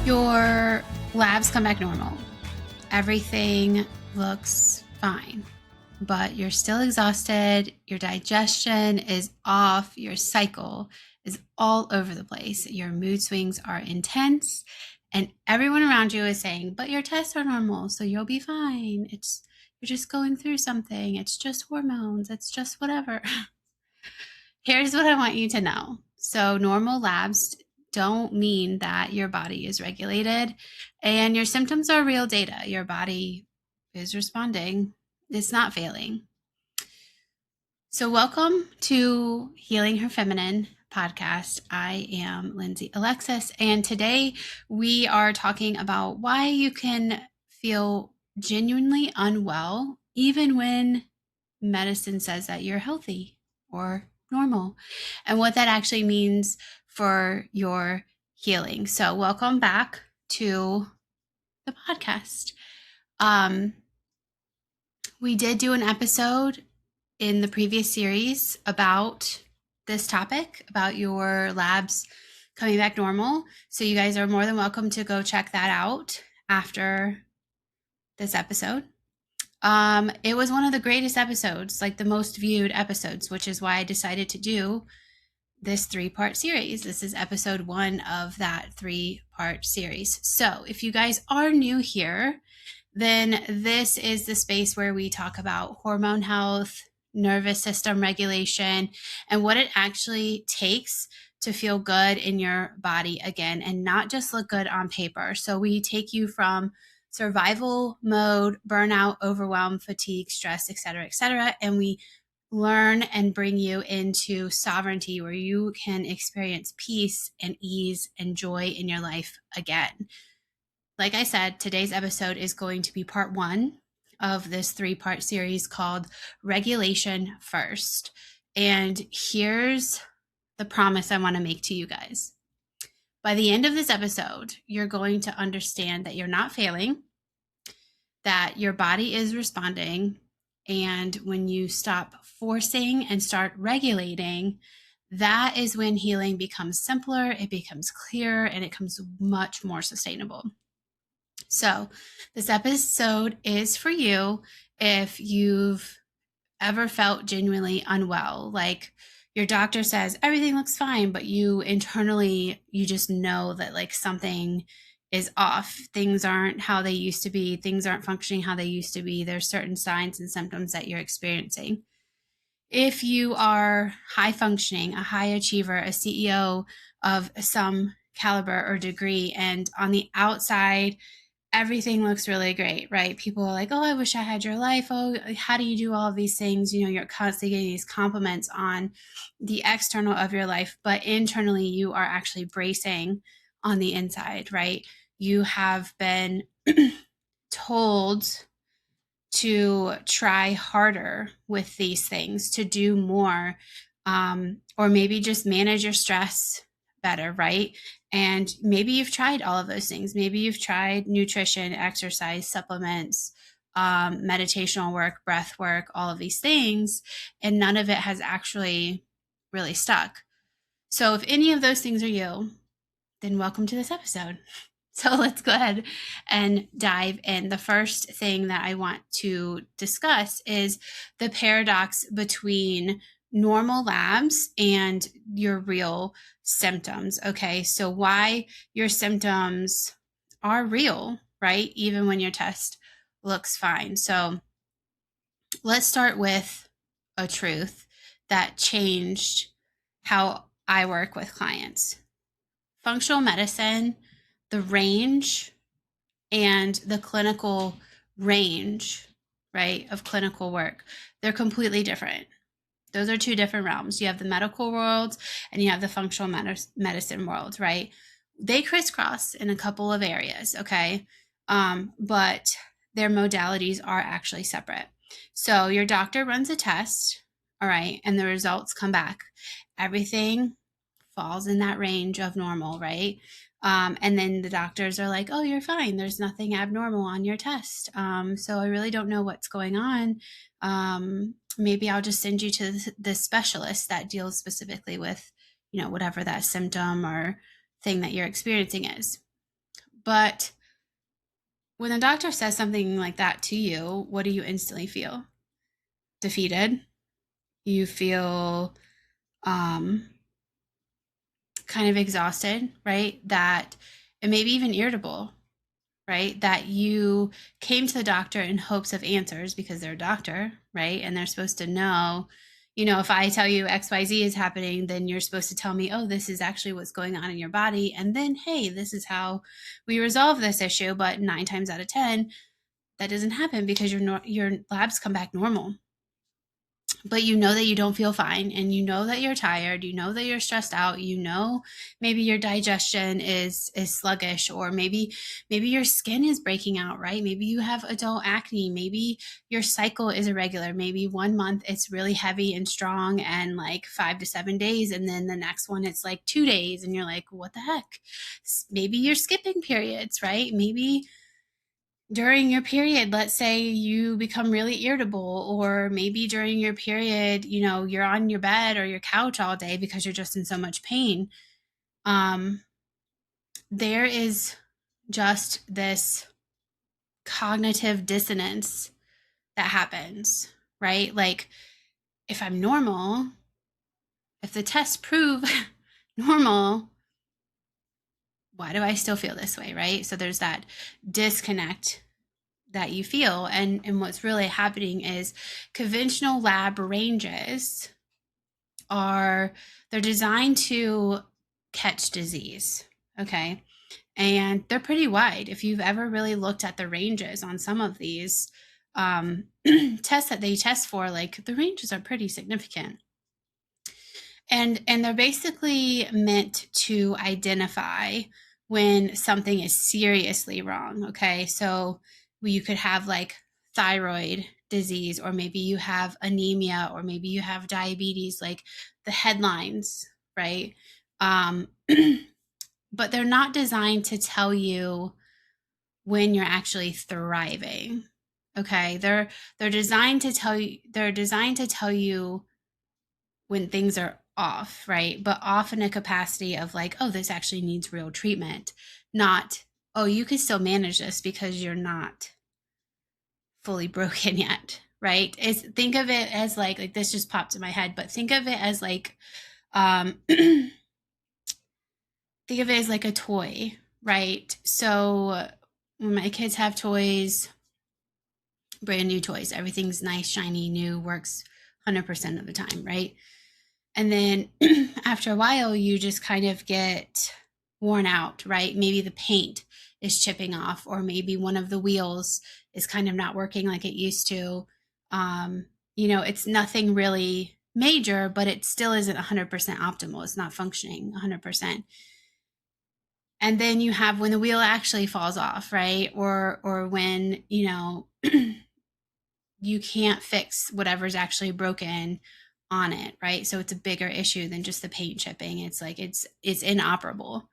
Your labs come back normal. Everything looks fine, but you're still exhausted. Your digestion is off. Your cycle is all over the place. Your mood swings are intense, and everyone around you is saying, but your tests are normal, so you'll be fine. You're just going through something. It's just hormones. It's just whatever. Here's what I want you to know. So normal labs don't mean that your body is regulated and your symptoms are real data. Your body is responding. It's not failing. So welcome to Healing Her Feminine podcast. I am Lindsey Alexis, and today we are talking about why you can feel genuinely unwell even when medicine says that you're healthy or normal, and what that actually means for your healing. So welcome back to the podcast. We did do an episode in the previous series about this topic, about your labs coming back normal. So you guys are more than welcome to go check that out after this episode. It was one of the greatest episodes, like the most viewed episodes, which is why I decided to do this 3-part series. This is episode 1 of that 3-part series. So if you guys are new here, then this is the space where we talk about hormone health, nervous system regulation, and what it actually takes to feel good in your body again, and not just look good on paper. So we take you from survival mode, burnout, overwhelm, fatigue, stress, etc., and we learn and bring you into sovereignty, where you can experience peace and ease and joy in your life again. Like I said, today's episode is going to be part 1 of this 3-part series called Regulation First. And here's the promise I want to make to you guys. By the end of this episode, you're going to understand that you're not failing, that your body is responding, and when you stop forcing and start regulating, that is when healing becomes simpler, it becomes clearer, and it becomes much more sustainable. So this episode is for you if you've ever felt genuinely unwell, like your doctor says everything looks fine, but you internally, you just know that like something is off. Things aren't how they used to be. Things aren't functioning how they used to be. There's certain signs and symptoms that you're experiencing. If you are high functioning, a high achiever, a CEO of some caliber or degree, and on the outside, everything looks really great, right? People are like, oh, I wish I had your life. Oh, how do you do all of these things? You know, you're constantly getting these compliments on the external of your life, but internally you are actually bracing on the inside, right? You have been told to try harder with these things, to do more, or maybe just manage your stress better, right? And maybe you've tried all of those things. Maybe you've tried nutrition, exercise, supplements, meditational work, breath work, all of these things, and none of it has actually really stuck. So if any of those things are you, then welcome to this episode. So let's go ahead and dive in. The first thing that I want to discuss is the paradox between normal labs and your real symptoms. Okay, so why your symptoms are real, right? Even when your test looks fine. So let's start with a truth that changed how I work with clients. Functional medicine, the range and the clinical range, right, of clinical work, they're completely different. Those are 2 different realms. You have the medical world and you have the functional medicine world, right? They crisscross in a couple of areas, okay? But their modalities are actually separate. So your doctor runs a test, all right, and the results come back. Everything falls in that range of normal, right? And then the doctors are like, oh, you're fine. There's nothing abnormal on your test. So I really don't know what's going on. Maybe I'll just send you to the specialist that deals specifically with, you know, whatever that symptom or thing that you're experiencing is. But when the doctor says something like that to you, what do you instantly feel? Defeated. You feel kind of exhausted, right? That, and maybe even irritable, right? That you came to the doctor in hopes of answers because they're a doctor, right? And they're supposed to know, if I tell you XYZ is happening, then you're supposed to tell me, oh, this is actually what's going on in your body. And then, hey, this is how we resolve this issue. But 9 times out of 10, that doesn't happen because your labs come back normal. But you know that you don't feel fine, and you know that you're tired, you know that you're stressed out, maybe your digestion is sluggish, or maybe your skin is breaking out, right? Maybe you have adult acne, maybe your cycle is irregular, maybe 1 month it's really heavy and strong and like 5 to 7 days, and then the next one it's like 2 days and you're like, what the heck? Maybe you're skipping periods, right? Maybe during your period, let's say you become really irritable, or maybe during your period, you're on your bed or your couch all day because you're just in so much pain. There is just this cognitive dissonance that happens, right? Like, if I'm normal, if the tests prove normal, why do I still feel this way, right? So there's that disconnect that you feel. And what's really happening is conventional lab ranges they're designed to catch disease. Okay. And they're pretty wide. If you've ever really looked at the ranges on some of these tests that they test for, like, the ranges are pretty significant. And they're basically meant to identify when something is seriously wrong. Okay. So you could have like thyroid disease, or maybe you have anemia, or maybe you have diabetes, like the headlines, right? But they're not designed to tell you when you're actually thriving. Okay. They're designed to tell you when things are off, right? But off in a capacity of like, oh, this actually needs real treatment, not, oh, you can still manage this because you're not fully broken yet, right? Think of it as like this just popped in my head, but think of it as like, think of it as like a toy, right? So when my kids have toys, brand new toys, everything's nice, shiny, new, works 100% of the time, right? And then after a while, you just kind of get worn out, right? Maybe the paint is chipping off, or maybe one of the wheels is kind of not working like it used to. It's nothing really major, but it still isn't 100% optimal. It's not functioning 100%. And then you have when the wheel actually falls off, right? Or when, you can't fix whatever's actually broken on it, right? So it's a bigger issue than just the paint chipping. It's like it's inoperable.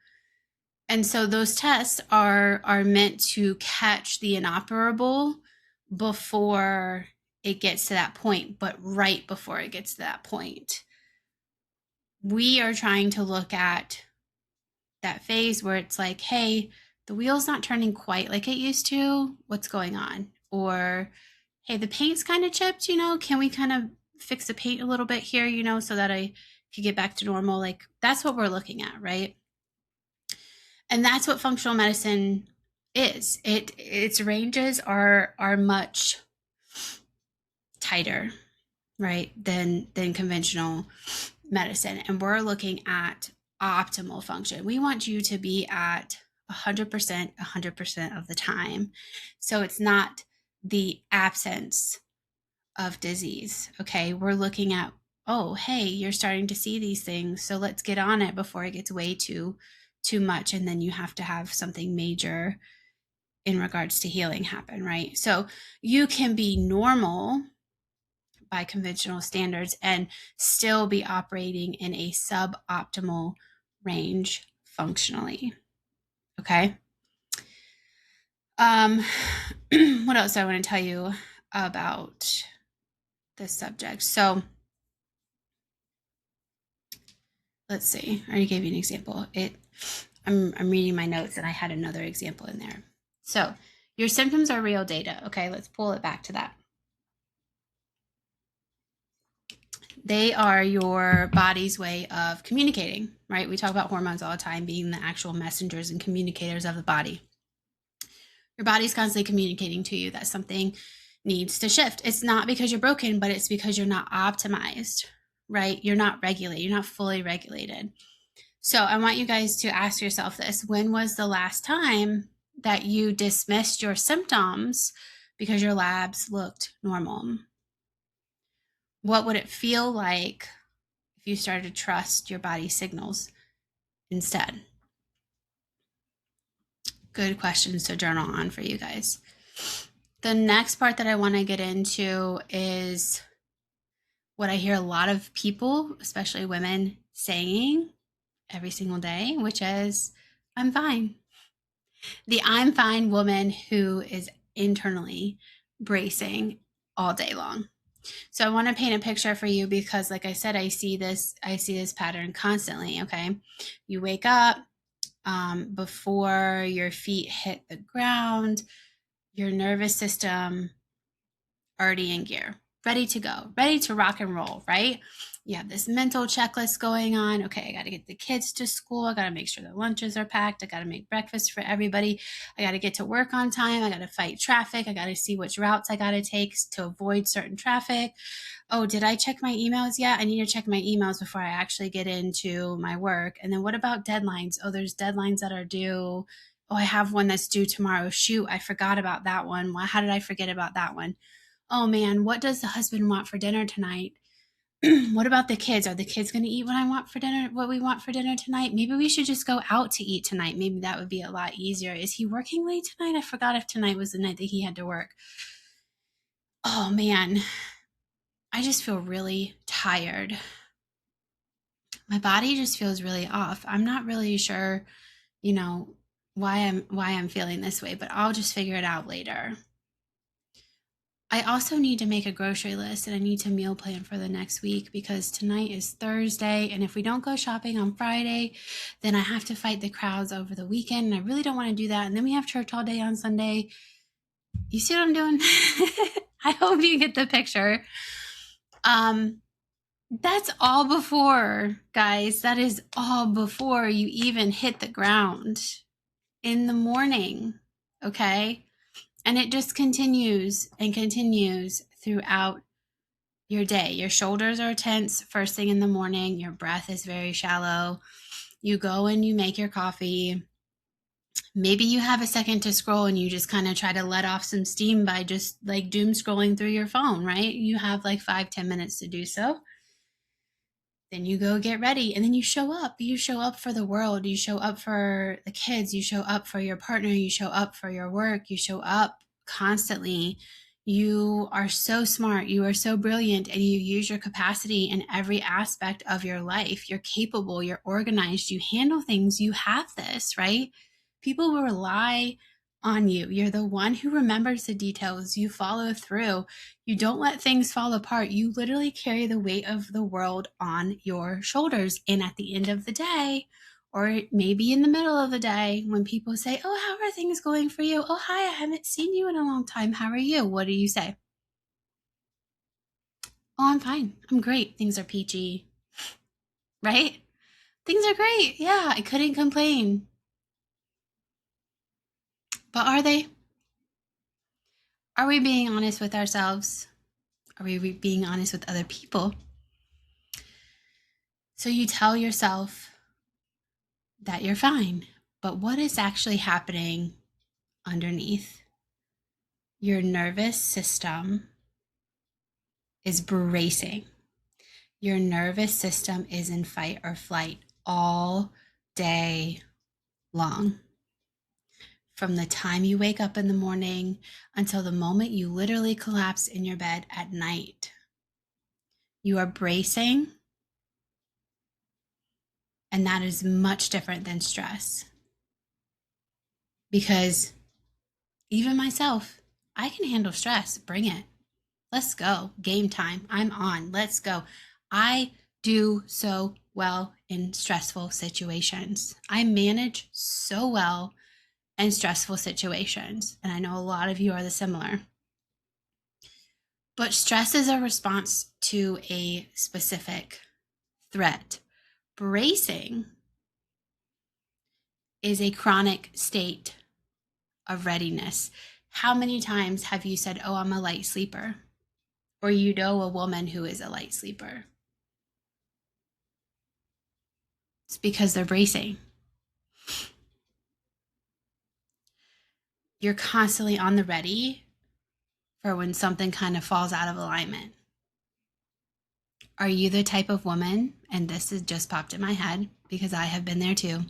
And so those tests are meant to catch the inoperable before it gets to that point, but right before it gets to that point. We are trying to look at that phase where it's like, hey, the wheel's not turning quite like it used to. What's going on? Or, hey, the paint's kind of chipped, can we kind of fix the paint a little bit here, so that I could get back to normal? Like, that's what we're looking at, right? And that's what functional medicine is. Its ranges are much tighter, right, than conventional medicine. And we're looking at optimal function. We want you to be at 100% of the time. So it's not the absence of disease. Okay. We're looking at, oh, hey, you're starting to see these things. So let's get on it before it gets way too much. And then you have to have something major in regards to healing happen, right? So you can be normal by conventional standards and still be operating in a suboptimal range functionally. Okay. What else I want to tell you about this subject? So let's see. I already gave you an example. I'm reading my notes and I had another example in there. So your symptoms are real data. Okay, let's pull it back to that. They are your body's way of communicating, right? We talk about hormones all the time being the actual messengers and communicators of the body. Your body's constantly communicating to you that something needs to shift. It's not because you're broken, but it's because you're not optimized, right? You're not regulated. You're not fully regulated. So I want you guys to ask yourself this. When was the last time that you dismissed your symptoms because your labs looked normal? What would it feel like if you started to trust your body's signals instead? Good questions to journal on for you guys. The next part that I want to get into is what I hear a lot of people, especially women, saying every single day, which is, I'm fine. The I'm fine woman who is internally bracing all day long. So I want to paint a picture for you because, like I said, I see this pattern constantly. Okay. You wake up, before your feet hit the ground, your nervous system already in gear, ready to go, ready to rock and roll, right? You have this mental checklist going on. Okay, I got to get the kids to school. I got to make sure their lunches are packed. I got to make breakfast for everybody. I got to get to work on time. I got to fight traffic. I got to see which routes I got to take to avoid certain traffic. Oh, did I check my emails yet? I need to check my emails before I actually get into my work. And then what about deadlines? Oh, there's deadlines that are due. Oh, I have one that's due tomorrow. Shoot, I forgot about that one. How did I forget about that one? Oh man, what does the husband want for dinner tonight? What about the kids? Are the kids going to eat what we want for dinner tonight? Maybe we should just go out to eat tonight. Maybe that would be a lot easier. Is he working late tonight? I forgot if tonight was the night that he had to work. Oh man, I just feel really tired. My body just feels really off. I'm not really sure, why I'm feeling this way, but I'll just figure it out later. I also need to make a grocery list and I need to meal plan for the next week because tonight is Thursday. And if we don't go shopping on Friday, then I have to fight the crowds over the weekend. And I really don't want to do that. And then we have church all day on Sunday. You see what I'm doing? I hope you get the picture. That's all before, guys. That is all before you even hit the ground in the morning. Okay. And it just continues and continues throughout your day. Your shoulders are tense first thing in the morning. Your breath is very shallow. You go and you make your coffee. Maybe you have a second to scroll and you just kind of try to let off some steam by just like doom scrolling through your phone, right? You have like 5-10 minutes to do so. Then you go get ready and then you show up. You show up for the world. You show up for the kids. You show up for your partner. You show up for your work. You show up constantly. You are so smart. You are so brilliant and you use your capacity in every aspect of your life. You're capable. You're organized. You handle things. You have this, right? People will rely on you. You're the one who remembers the details. You follow through. You don't let things fall apart. You literally carry the weight of the world on your shoulders. And at the end of the day, or maybe in the middle of the day, when people say, oh, how are things going for you? Oh, hi, I haven't seen you in a long time. How are you? What do you say? Oh, I'm fine. I'm great. Things are peachy. Right? Things are great. Yeah, I couldn't complain. But are they? Are we being honest with ourselves? Are we being honest with other people? So you tell yourself that you're fine, but what is actually happening underneath? Your nervous system is bracing. Your nervous system is in fight or flight all day long. From the time you wake up in the morning until the moment you literally collapse in your bed at night, you are bracing. And that is much different than stress. Because even myself, I can handle stress. Bring it. Let's go. Game time. I'm on. Let's go. I do so well in stressful situations. I manage so well in stressful situations, and I know a lot of you are the similar. But stress is a response to a specific threat. Bracing is a chronic state of readiness. How many times have you said, oh, I'm a light sleeper? Or you know a woman who is a light sleeper? It's because they're bracing. You're constantly on the ready for when something kind of falls out of alignment. Are you the type of woman, and this has just popped in my head because I have been there too,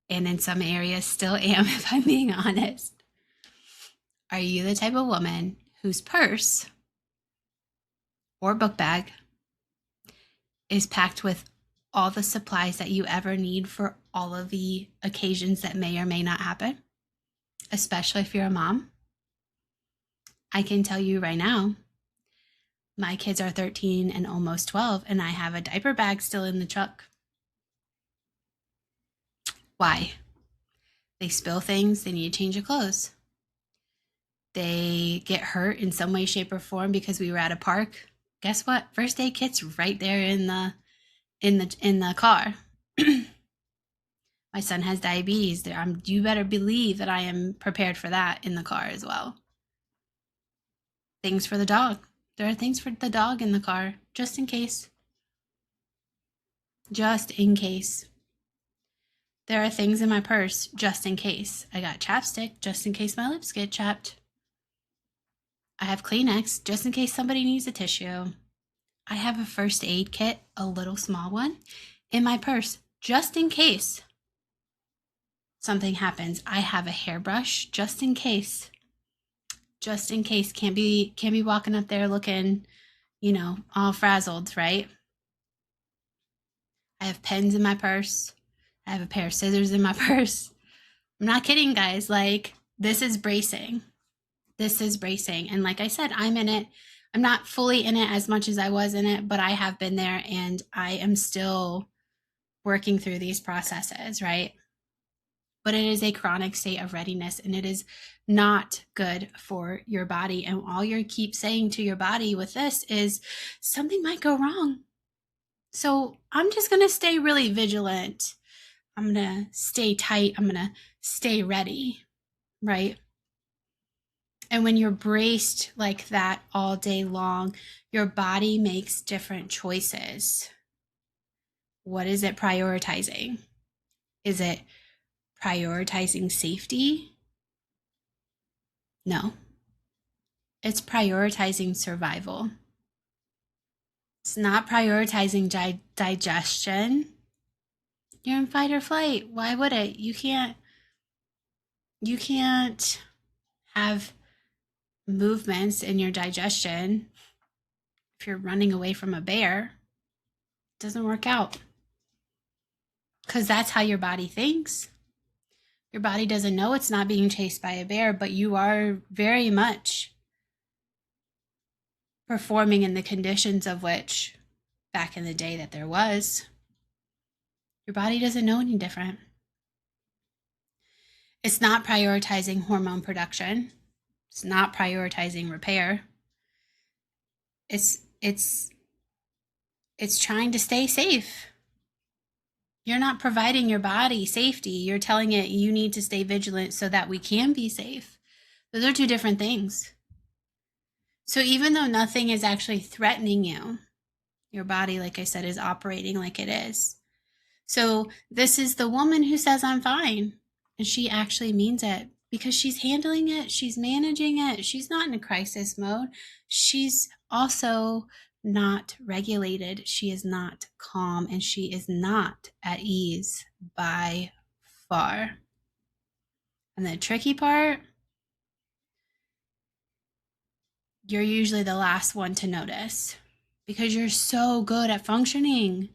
and in some areas still am, if I'm being honest. Are you the type of woman whose purse or book bag is packed with all the supplies that you ever need for all of the occasions that may or may not happen, especially if you're a mom? I can tell you right now, my kids are 13 and almost 12, and I have a diaper bag still in the truck. Why? They spill things, they need to change of clothes. They get hurt in some way, shape, or form because we were at a park. Guess what? First aid kit's right there in the car. My son has diabetes. You better believe that I am prepared for that in the car as well. Things for the dog. There are things for the dog in the car, just in case. Just in case. There are things in my purse, just in case. I got chapstick, just in case my lips get chapped. I have Kleenex, just in case somebody needs a tissue. I have a first aid kit, a little small one, in my purse, just in case something happens. I have a hairbrush, just in case. Just in case. Can't be walking up there looking, all frazzled, right? I have pens in my purse. I have a pair of scissors in my purse. I'm not kidding, guys. Like, this is bracing. This is bracing. And like I said, I'm in it. I'm not fully in it as much as I was in it, but I have been there, and I am still working through these processes, right? But it is a chronic state of readiness, and it is not good for your body. And all you keep saying to your body with this is something might go wrong. So I'm just going to stay really vigilant. I'm going to stay tight. I'm going to stay ready, right? And when you're braced like that all day long, your body makes different choices. What is it prioritizing? Is it prioritizing safety? No. It's prioritizing survival. It's not prioritizing digestion. You're in fight or flight. Why would it? You can't have movements in your digestion if you're running away from a bear. It doesn't work out. Because that's how your body thinks. Your body doesn't know it's not being chased by a bear, but you are very much performing in the conditions of which back in the day that there was. Your body doesn't know any different. It's not prioritizing hormone production. It's not prioritizing repair. It's trying to stay safe. You're not providing your body safety. You're telling it you need to stay vigilant so that we can be safe. Those are two different things. So even though nothing is actually threatening you, your body, like I said, is operating like it is. So this is the woman who says, I'm fine. And she actually means it because she's handling it. She's managing it. She's not in a crisis mode. She's also not regulated. She is not calm, and she is not at ease by far. And the tricky part, you're usually the last one to notice because you're so good at functioning.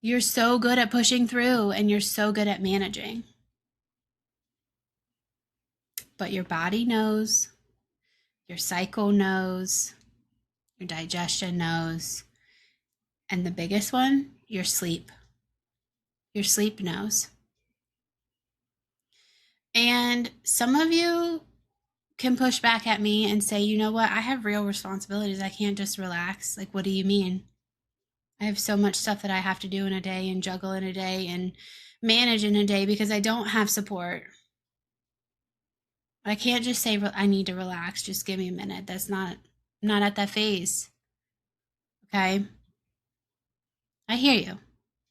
You're so good at pushing through, and you're so good at managing. But your body knows, your cycle knows, your digestion knows, And the biggest one, your sleep. Your sleep knows. And some of you can push back at me and say, you know what? I have real responsibilities. I can't just relax. Like, what do you mean? I have so much stuff that I have to do in a day and juggle in a day and manage in a day because I don't have support. I can't just say I need to relax. Just give me a minute. I'm not at that phase. Okay? I hear you.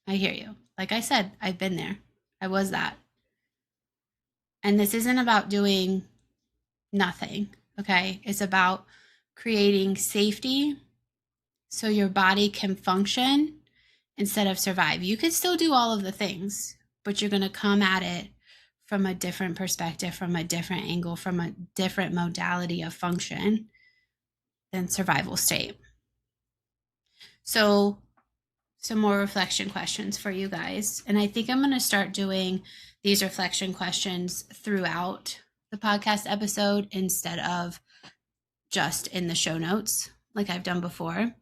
I hear you. Like I said, I've been there. I was that. And this isn't about doing nothing. Okay? It's about creating safety so your body can function instead of survive. You could still do all of the things, but you're going to come at it from a different perspective, from a different angle, from a different modality of function than survival state. So, some more reflection questions for you guys. And I think I'm going to start doing these reflection questions throughout the podcast episode instead of just in the show notes like I've done before.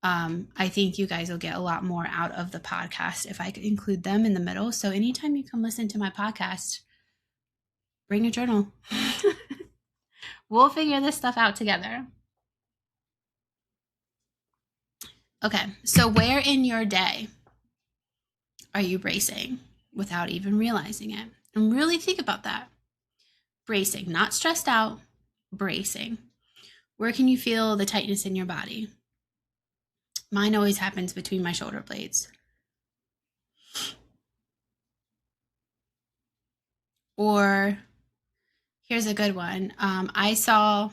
I think you guys will get a lot more out of the podcast if I could include them in the middle. So anytime you come listen to my podcast, bring a journal. We'll figure this stuff out together. Okay, so where in your day are you bracing without even realizing it? And really think about that. Bracing, not stressed out, bracing. Where can you feel the tightness in your body? Mine always happens between my shoulder blades. Or here's a good one. I saw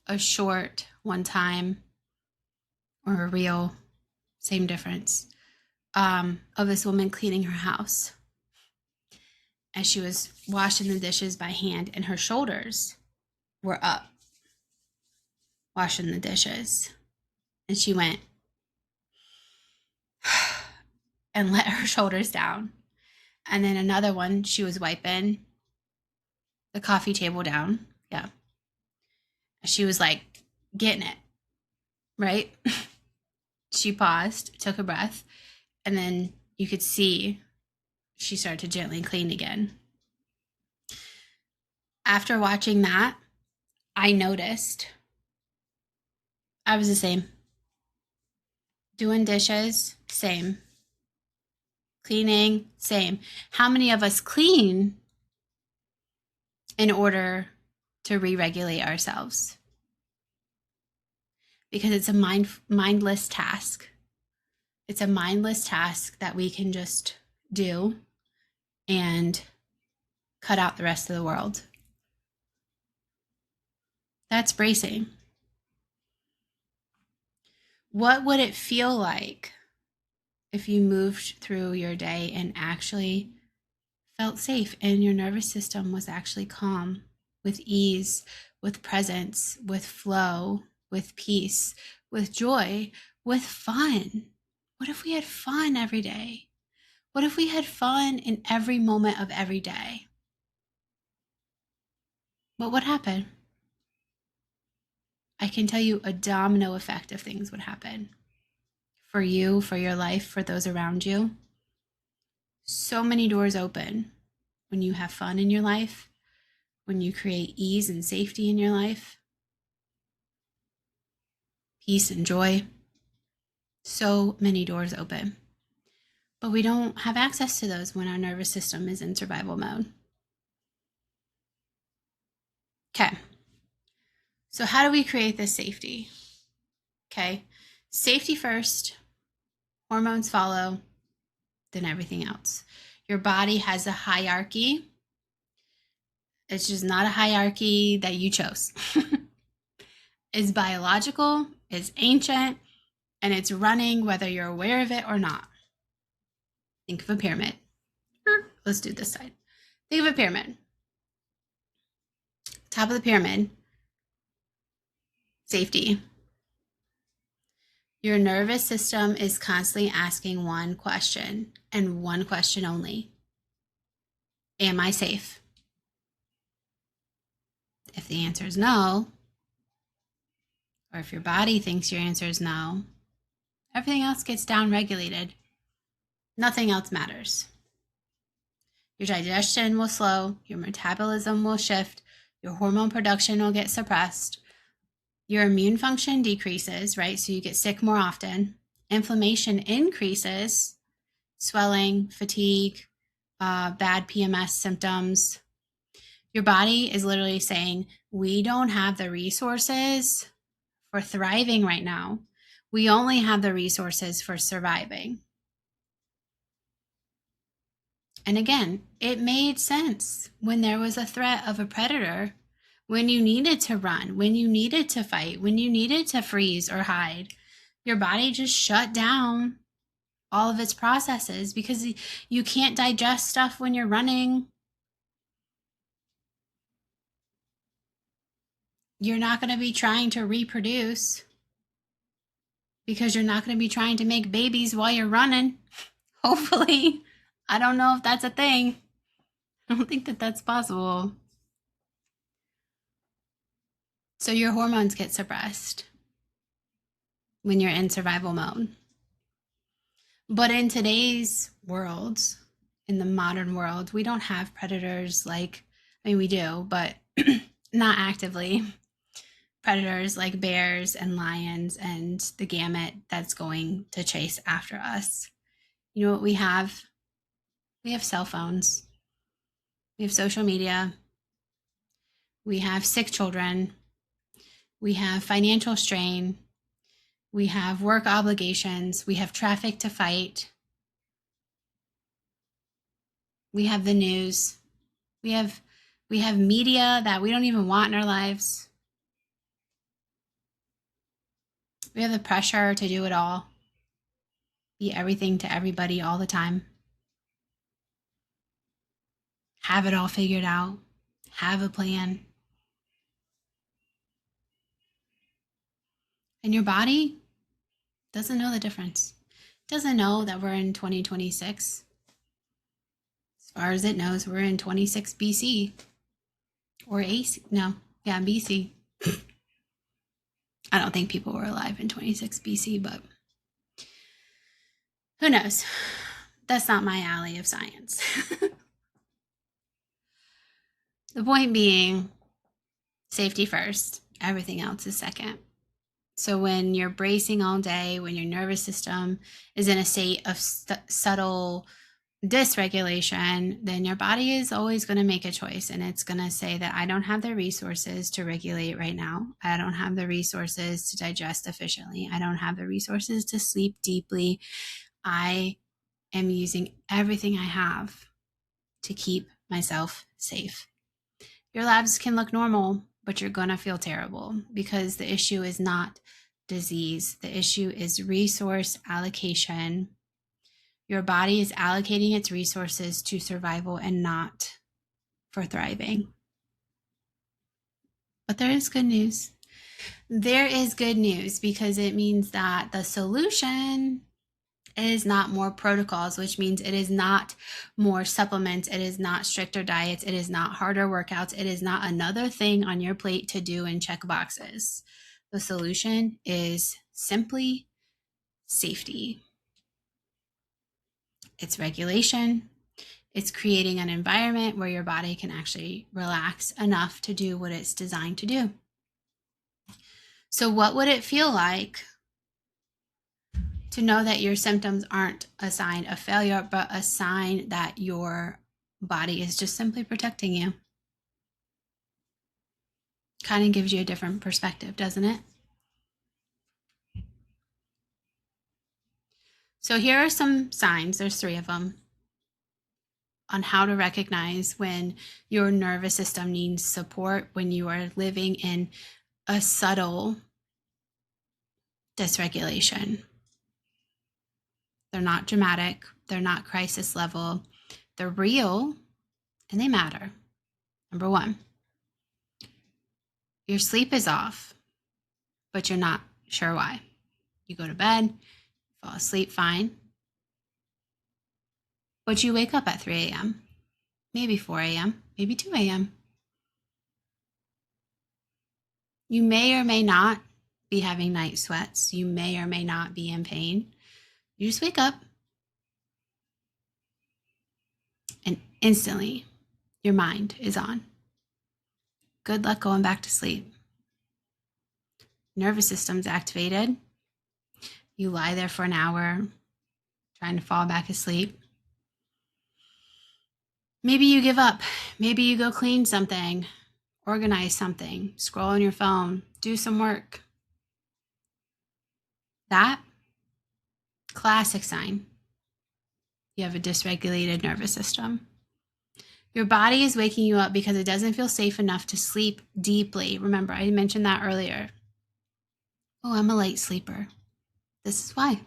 a short one time, or a reel, same difference, of this woman cleaning her house. As she was washing the dishes by hand, and her shoulders were up, washing the dishes. And she went and let her shoulders down. And then another one, she was wiping the coffee table down. Yeah. She was like getting it, right? She paused, took a breath, and then you could see she started to gently clean again. After watching that, I noticed I was the same. Doing dishes, same. Cleaning, same. How many of us clean in order to re-regulate ourselves? Because it's a mindless task. It's a mindless task that we can just do and cut out the rest of the world. That's bracing. What would it feel like if you moved through your day and actually felt safe and your nervous system was actually calm, with ease, with presence, with flow, with peace, with joy, with fun? What if we had fun every day? What if we had fun in every moment of every day? What would happen? I can tell you a domino effect of things would happen for you, for your life, for those around you. So many doors open when you have fun in your life, when you create ease and safety in your life, peace and joy. So many doors open. But we don't have access to those when our nervous system is in survival mode. Okay. So how do we create this safety? Okay. Safety first, hormones follow, then everything else. Your body has a hierarchy. It's just not a hierarchy that you chose. It's biological, it's ancient, and it's running whether you're aware of it or not. Think of a pyramid. Let's do this side. Think of a pyramid. Top of the pyramid, safety. Your nervous system is constantly asking one question and one question only. Am I safe? If the answer is no, or if your body thinks your answer is no, Everything else gets down-regulated. Nothing else matters. Your digestion will slow, your metabolism will shift, your hormone production will get suppressed, your immune function decreases, right? So you get sick more often. Inflammation increases, swelling, fatigue, bad PMS symptoms. Your body is literally saying, we don't have the resources for thriving right now. We only have the resources for surviving. And again, it made sense when there was a threat of a predator, when you needed to run, when you needed to fight, when you needed to freeze or hide. Your body just shut down all of its processes because you can't digest stuff when you're running. You're not going to be trying to reproduce because you're not going to be trying to make babies while you're running. Hopefully. I don't know if that's a thing. I don't think that that's possible. So your hormones get suppressed when you're in survival mode. But in today's world, in the modern world, we don't have predators like, I mean, we do, but not actively. Predators like bears and lions and the gamut that's going to chase after us. You know what we have? We have cell phones. We have social media. We have sick children. We have financial strain. We have work obligations. We have traffic to fight. We have the news. We have media that we don't even want in our lives. We have the pressure to do it all. Be everything to everybody all the time. Have it all figured out. Have a plan. And your body doesn't know the difference. It doesn't know that we're in 2026. As far as it knows, we're in 26 BC. Or AC. No. Yeah, BC. I don't think people were alive in 26 BC, but who knows? That's not my alley of science. The point being, safety first, everything else is second. So when you're bracing all day, when your nervous system is in a state of subtle dysregulation, then your body is always going to make a choice, and it's going to say that I don't have the resources to regulate right now. I don't have the resources to digest efficiently. I don't have the resources to sleep deeply. I am using everything I have to keep myself safe. Your labs can look normal, but you're going to feel terrible because the issue is not disease. The issue is resource allocation. Your body is allocating its resources to survival and not for thriving. But there is good news. There is good news because it means that the solution is not more protocols, which means it is not more supplements. It is not stricter diets. It is not harder workouts. It is not another thing on your plate to do and check boxes. The solution is simply safety. It's regulation. It's creating an environment where your body can actually relax enough to do what it's designed to do. So what would it feel like to know that your symptoms aren't a sign of failure, but a sign that your body is just simply protecting you? Kind of gives you a different perspective, doesn't it? So here are some signs, there's 3 of them, on how to recognize when your nervous system needs support, when you are living in a subtle dysregulation. They're not dramatic. They're not crisis level. They're real and they matter. Number 1, your sleep is off, but you're not sure why. You go to bed, fall asleep fine, but you wake up at 3 a.m., maybe 4 a.m., maybe 2 a.m. You may or may not be having night sweats. You may or may not be in pain. You just wake up and instantly your mind is on. Good luck going back to sleep. Nervous system's activated. You lie there for an hour trying to fall back asleep. Maybe you give up. Maybe you go clean something, organize something, scroll on your phone, do some work. That, classic sign. You have a dysregulated nervous system. Your body is waking you up because it doesn't feel safe enough to sleep deeply. Remember, I mentioned that earlier. Oh, I'm a light sleeper. This is why.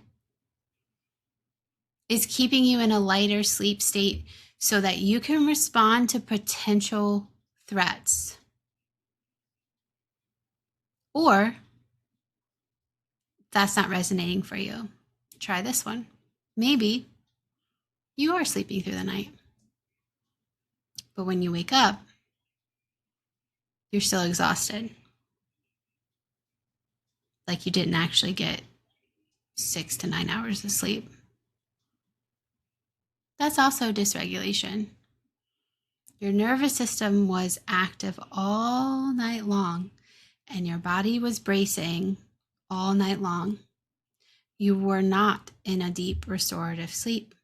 It's keeping you in a lighter sleep state so that you can respond to potential threats. Or that's not resonating for you. Try this one. Maybe you are sleeping through the night, but when you wake up, you're still exhausted. Like you didn't actually get 6 to 9 hours of sleep. That's also dysregulation. Your nervous system was active all night long, and your body was bracing all night long. You were not in a deep restorative sleep.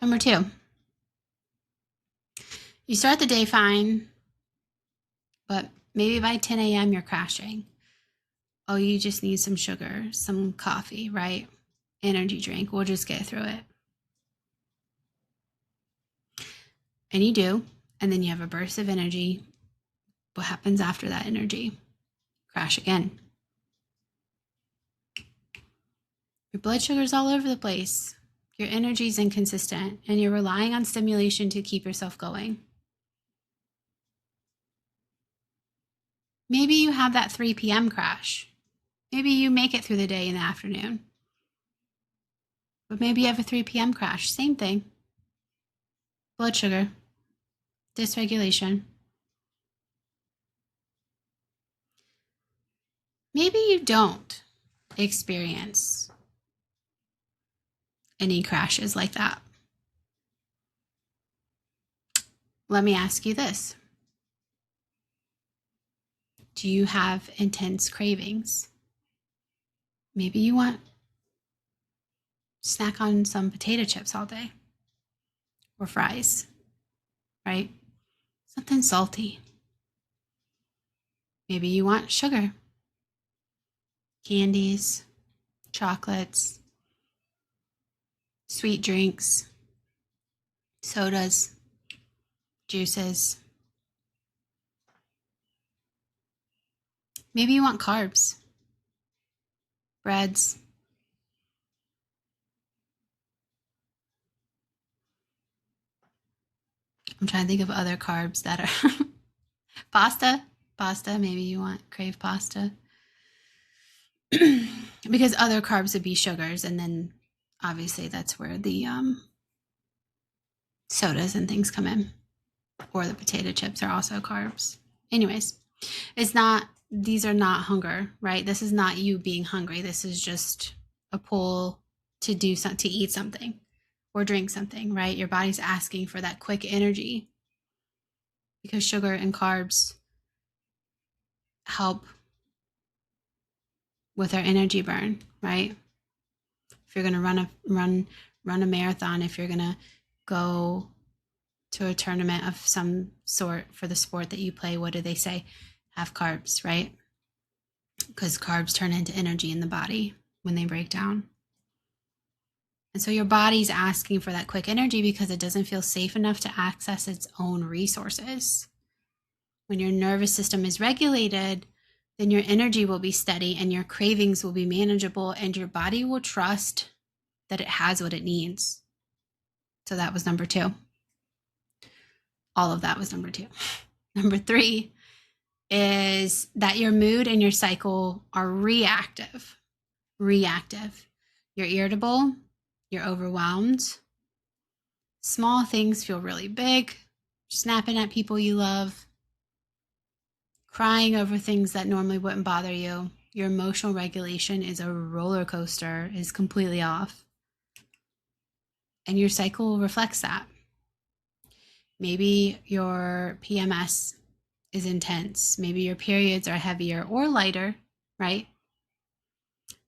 Number 2, you start the day fine, but maybe by 10 a.m. you're crashing. Oh, you just need some sugar, some coffee, right? Energy drink. We'll just get through it. And you do. And then you have a burst of energy. What happens after that energy? Crash again. Your blood sugar's all over the place. Your energy's inconsistent, and you're relying on stimulation to keep yourself going. Maybe you have that 3 p.m. crash. Maybe you make it through the day in the afternoon. But maybe you have a 3 p.m. crash. Same thing. Blood sugar. Dysregulation. Maybe you don't experience any crashes like that. Let me ask you this. Do you have intense cravings? Maybe you want to snack on some potato chips all day or fries, right? Something salty. Maybe you want sugar, candies, chocolates, sweet drinks, sodas, juices. Maybe you want carbs, breads. I'm trying to think of other carbs that are pasta. Maybe you crave pasta. Because other carbs would be sugars, and then obviously that's where the sodas and things come in, or the potato chips are also carbs. Anyways, these are not hunger, right? This is not you being hungry. This is just a pull to eat something or drink something, right? Your body's asking for that quick energy because sugar and carbs help with our energy burn, right? If you're going to run a marathon, if you're going to go to a tournament of some sort for the sport that you play, what do they say? Have carbs, right? Because carbs turn into energy in the body when they break down. And so your body's asking for that quick energy because it doesn't feel safe enough to access its own resources. When your nervous system is regulated, then your energy will be steady and your cravings will be manageable and your body will trust that it has what it needs. So that was number 2. All of that was number 2. Number 3 is that your mood and your cycle are reactive. You're irritable, you're overwhelmed. Small things feel really big. Snapping at people you love. crying over things that normally wouldn't bother you. Your emotional regulation is a roller coaster, is completely off. And your cycle reflects that. Maybe your PMS is intense. Maybe your periods are heavier or lighter, right?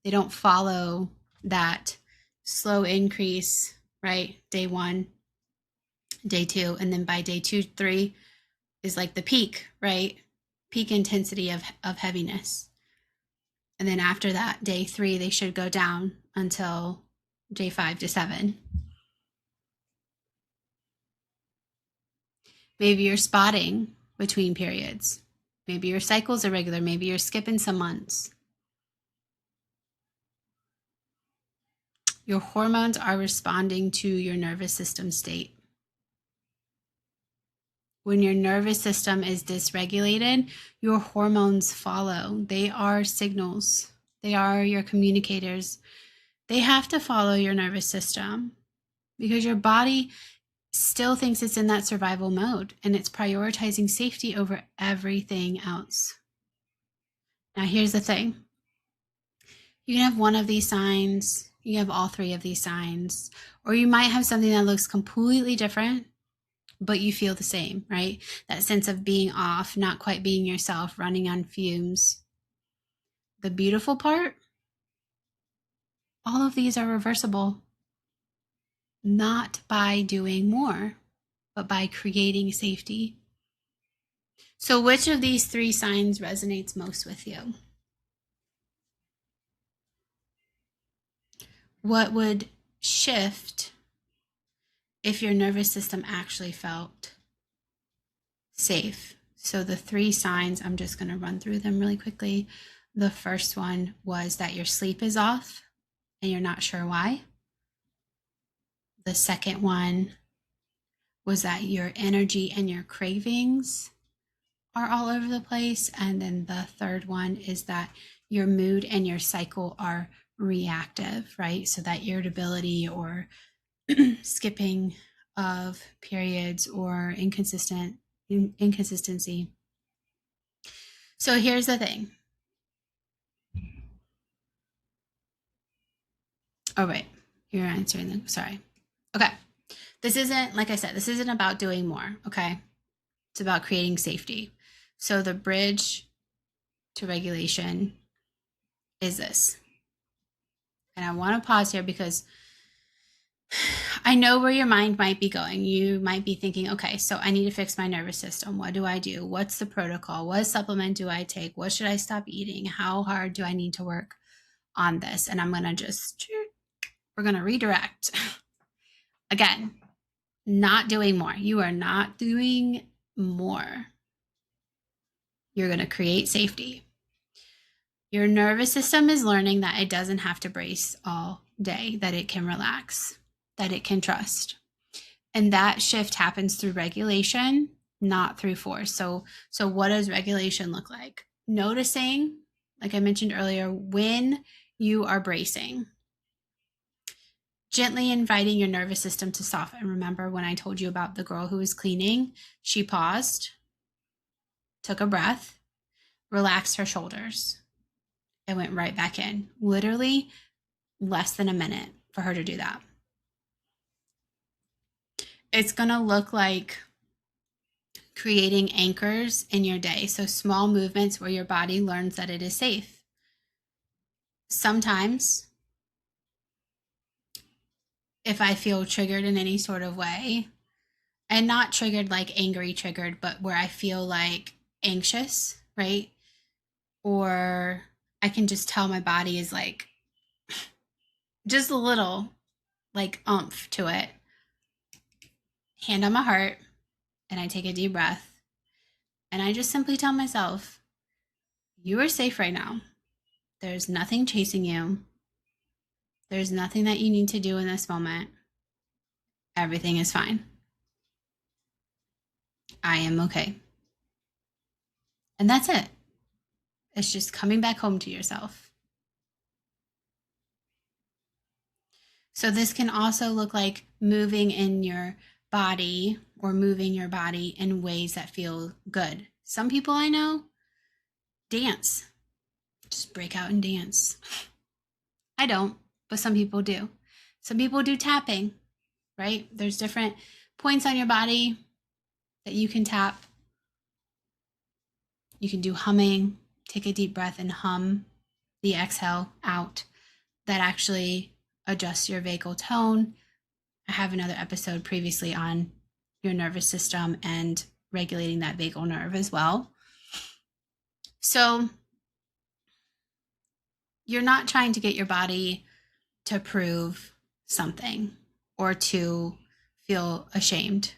They don't follow that slow increase, right? Day 1, day 2, and then by day 2, 3 is like the peak, right? Peak intensity of heaviness. And then after that, day 3, they should go down until day 5 to 7. Maybe you're spotting between periods. Maybe your cycle's irregular. Maybe you're skipping some months. Your hormones are responding to your nervous system state. When your nervous system is dysregulated, your hormones follow. They are signals. They are your communicators. They have to follow your nervous system because your body still thinks it's in that survival mode and it's prioritizing safety over everything else. Now, here's the thing. You can have one of these signs, you have all 3 of these signs, or you might have something that looks completely different, but you feel the same, right? That sense of being off, not quite being yourself, running on fumes. The beautiful part, all of these are reversible, not by doing more, but by creating safety. So which of these 3 signs resonates most with you? What would shift if your nervous system actually felt safe? So the 3 signs, I'm just going to run through them really quickly. The first one was that your sleep is off and you're not sure why. The second one was that your energy and your cravings are all over the place. And then the third one is that your mood and your cycle are reactive, right? So that irritability or skipping of periods or inconsistency. So here's the thing. Oh, right. You're answering them. Sorry. Okay. This isn't, like I said, this isn't about doing more. Okay. It's about creating safety. So the bridge to regulation is this. And I want to pause here because I know where your mind might be going. You might be thinking, okay, so I need to fix my nervous system. What do I do? What's the protocol? What supplement do I take? What should I stop eating? How hard do I need to work on this? And I'm going to we're going to redirect. Again, not doing more. You are not doing more. You're going to create safety. Your nervous system is learning that it doesn't have to brace all day, that it can relax, that it can trust. And that shift happens through regulation, not through force. So what does regulation look like? Noticing, like I mentioned earlier, when you are bracing. Gently inviting your nervous system to soften. Remember when I told you about the girl who was cleaning? She paused, took a breath, relaxed her shoulders, and went right back in. Literally less than a minute for her to do that. It's going to look like creating anchors in your day. So small movements where your body learns that it is safe. Sometimes, if I feel triggered in any sort of way, and not triggered like angry triggered, but where I feel like anxious, right? Or I can just tell my body is like just a little like oomph to it. Hand on my heart, and I take a deep breath. And I just simply tell myself, you are safe right now. There's nothing chasing you. There's nothing that you need to do in this moment. Everything is fine. I am okay. And that's it. It's just coming back home to yourself. So this can also look like moving in your body or moving your body in ways that feel good. Some people I know, dance. Just break out and dance. I don't, but some people do. Some people do tapping, right? There's different points on your body that you can tap. You can do humming. Take a deep breath and hum the exhale out. That actually adjusts your vagal tone. I have another episode previously on your nervous system and regulating that vagal nerve as well. So you're not trying to get your body to prove something or to feel ashamed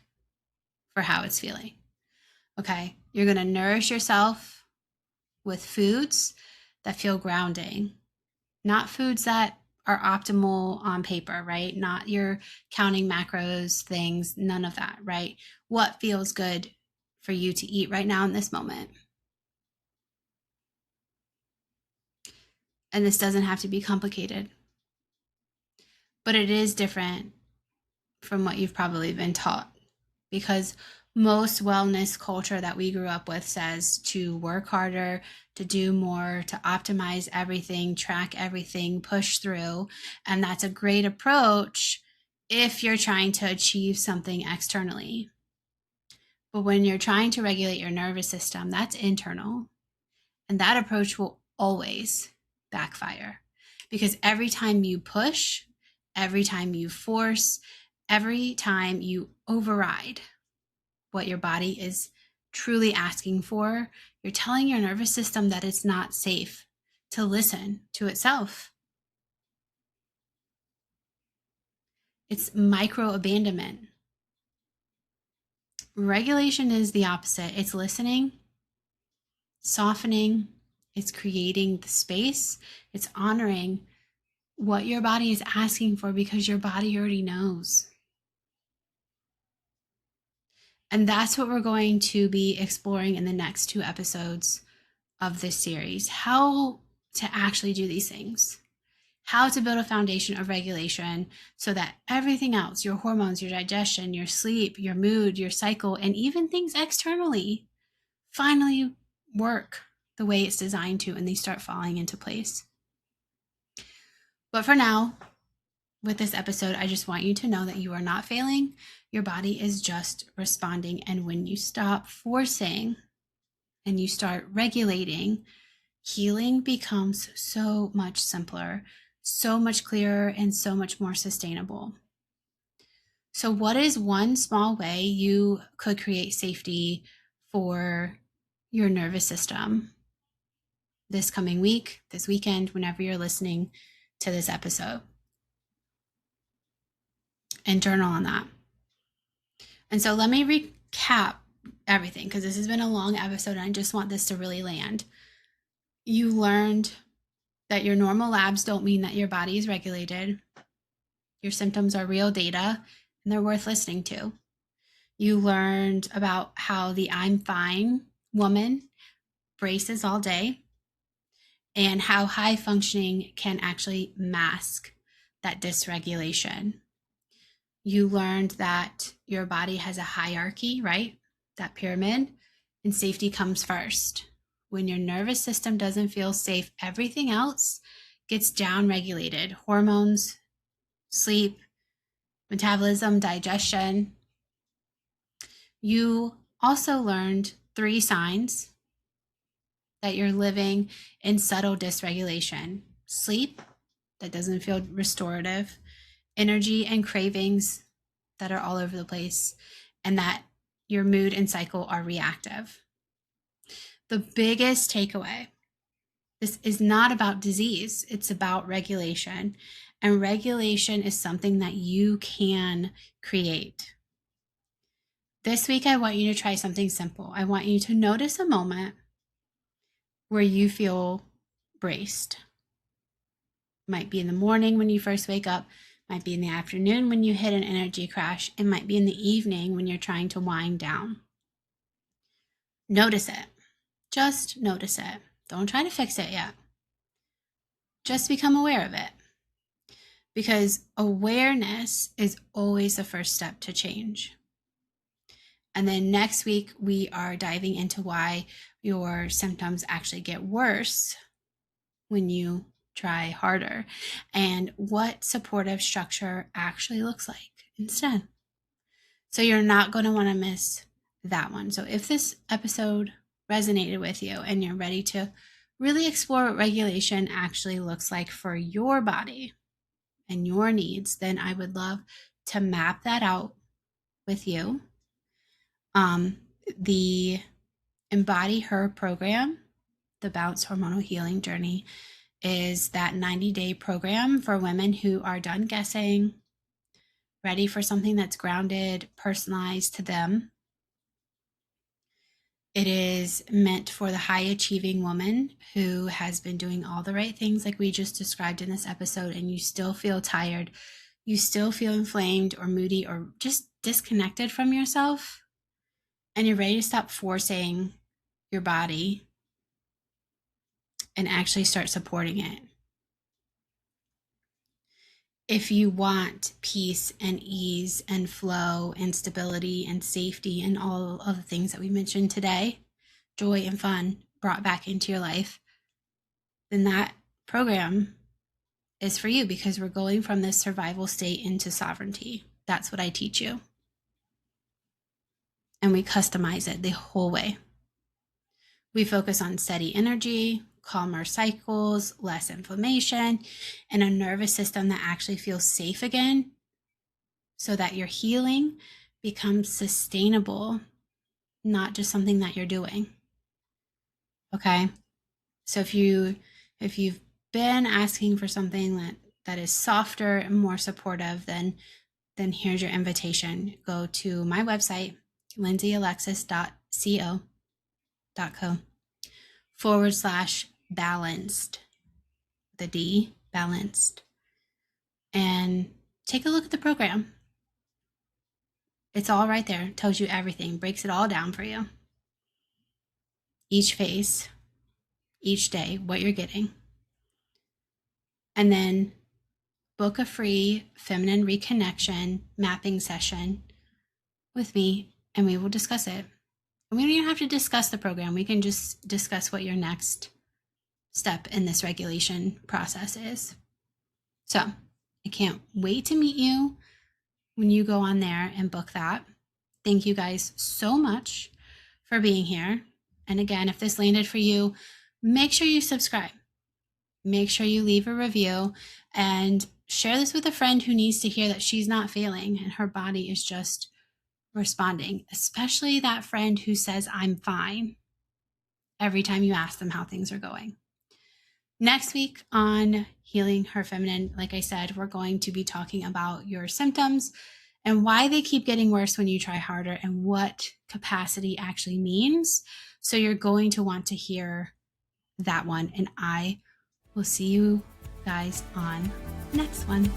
for how it's feeling. Okay, you're going to nourish yourself with foods that feel grounding, not foods that are optimal on paper, right? Not your counting macros things, none of that, right? What feels good for you to eat right now in this moment? And this doesn't have to be complicated, but it is different from what you've probably been taught, because most wellness culture that we grew up with says to work harder, to do more, to optimize everything, track everything, push through. And that's a great approach if you're trying to achieve something externally. But when you're trying to regulate your nervous system, that's internal. And that approach will always backfire, because every time you push, every time you force, every time you override what your body is truly asking for, you're telling your nervous system that it's not safe to listen to itself. It's micro abandonment. Regulation is the opposite. It's listening, softening, it's creating the space, it's honoring what your body is asking for, because your body already knows. And that's what we're going to be exploring in the next 2 episodes of this series: how to actually do these things, how to build a foundation of regulation so that everything else, your hormones, your digestion, your sleep, your mood, your cycle, and even things externally finally work the way it's designed to, and they start falling into place. But for now, with this episode, I just want you to know that you are not failing. Your body is just responding. And when you stop forcing and you start regulating, healing becomes so much simpler, so much clearer, and so much more sustainable. So what is one small way you could create safety for your nervous system this coming week, this weekend, whenever you're listening to this episode? And journal on that. And so let me recap everything, because this has been a long episode and I just want this to really land. You learned that your normal labs don't mean that your body is regulated. Your symptoms are real data and they're worth listening to. You learned about how the I'm fine woman braces all day, and how high functioning can actually mask that dysregulation. You learned that your body has a hierarchy, right? That pyramid, and safety comes first. When your nervous system doesn't feel safe, everything else gets down-regulated. Hormones, sleep, metabolism, digestion. You also learned 3 signs that you're living in subtle dysregulation: sleep that doesn't feel restorative, energy and cravings that are all over the place, and that your mood and cycle are reactive. The biggest takeaway: this is not about disease, it's about regulation. And regulation is something that you can create. This week, I want you to try something simple. I want you to notice a moment where you feel braced. It might be in the morning when you first wake up, might be in the afternoon when you hit an energy crash, it might be in the evening when you're trying to wind down. Notice it. Just notice it. Don't try to fix it yet. Just become aware of it. Because awareness is always the first step to change. And then next week, we are diving into why your symptoms actually get worse when you try harder, and what supportive structure actually looks like instead. So you're not going to want to miss that one. So if this episode resonated with you and you're ready to really explore what regulation actually looks like for your body and your needs, then I would love to map that out with you. The Embody Her program, the Bounce Hormonal Healing Journey, is that 90-day program for women who are done guessing, ready for something that's grounded, personalized to them. It is meant for the high-achieving woman who has been doing all the right things like we just described in this episode, and you still feel tired, you still feel inflamed or moody or just disconnected from yourself, and you're ready to stop forcing your body and actually start supporting it. If you want peace and ease and flow and stability and safety and all of the things that we mentioned today, joy and fun brought back into your life, then that program is for you, because we're going from this survival state into sovereignty. That's what I teach you. And we customize it the whole way. We focus on steady energy, calmer cycles, less inflammation, and a nervous system that actually feels safe again, so that your healing becomes sustainable, not just something that you're doing. Okay? So if you've been asking for something that is softer and more supportive, then here's your invitation. Go to my website, lindseyalexis.co.balanced, the D, balanced, and take a look at the program. It's all right there. It tells you everything, breaks it all down for you. Each phase, each day, what you're getting. And then book a free feminine reconnection mapping session with me, and we will discuss it. And we don't even have to discuss the program. We can just discuss what your next step in this regulation process is. So I can't wait to meet you when you go on there and book that. Thank you guys so much for being here. And again, if this landed for you, make sure you subscribe. Make sure you leave a review and share this with a friend who needs to hear that she's not failing and her body is just responding, especially that friend who says, "I'm fine," every time you ask them how things are going. Next week on Healing Her Feminine, like I said, we're going to be talking about your symptoms and why they keep getting worse when you try harder and what capacity actually means. So you're going to want to hear that one, and I will see you guys on the next one.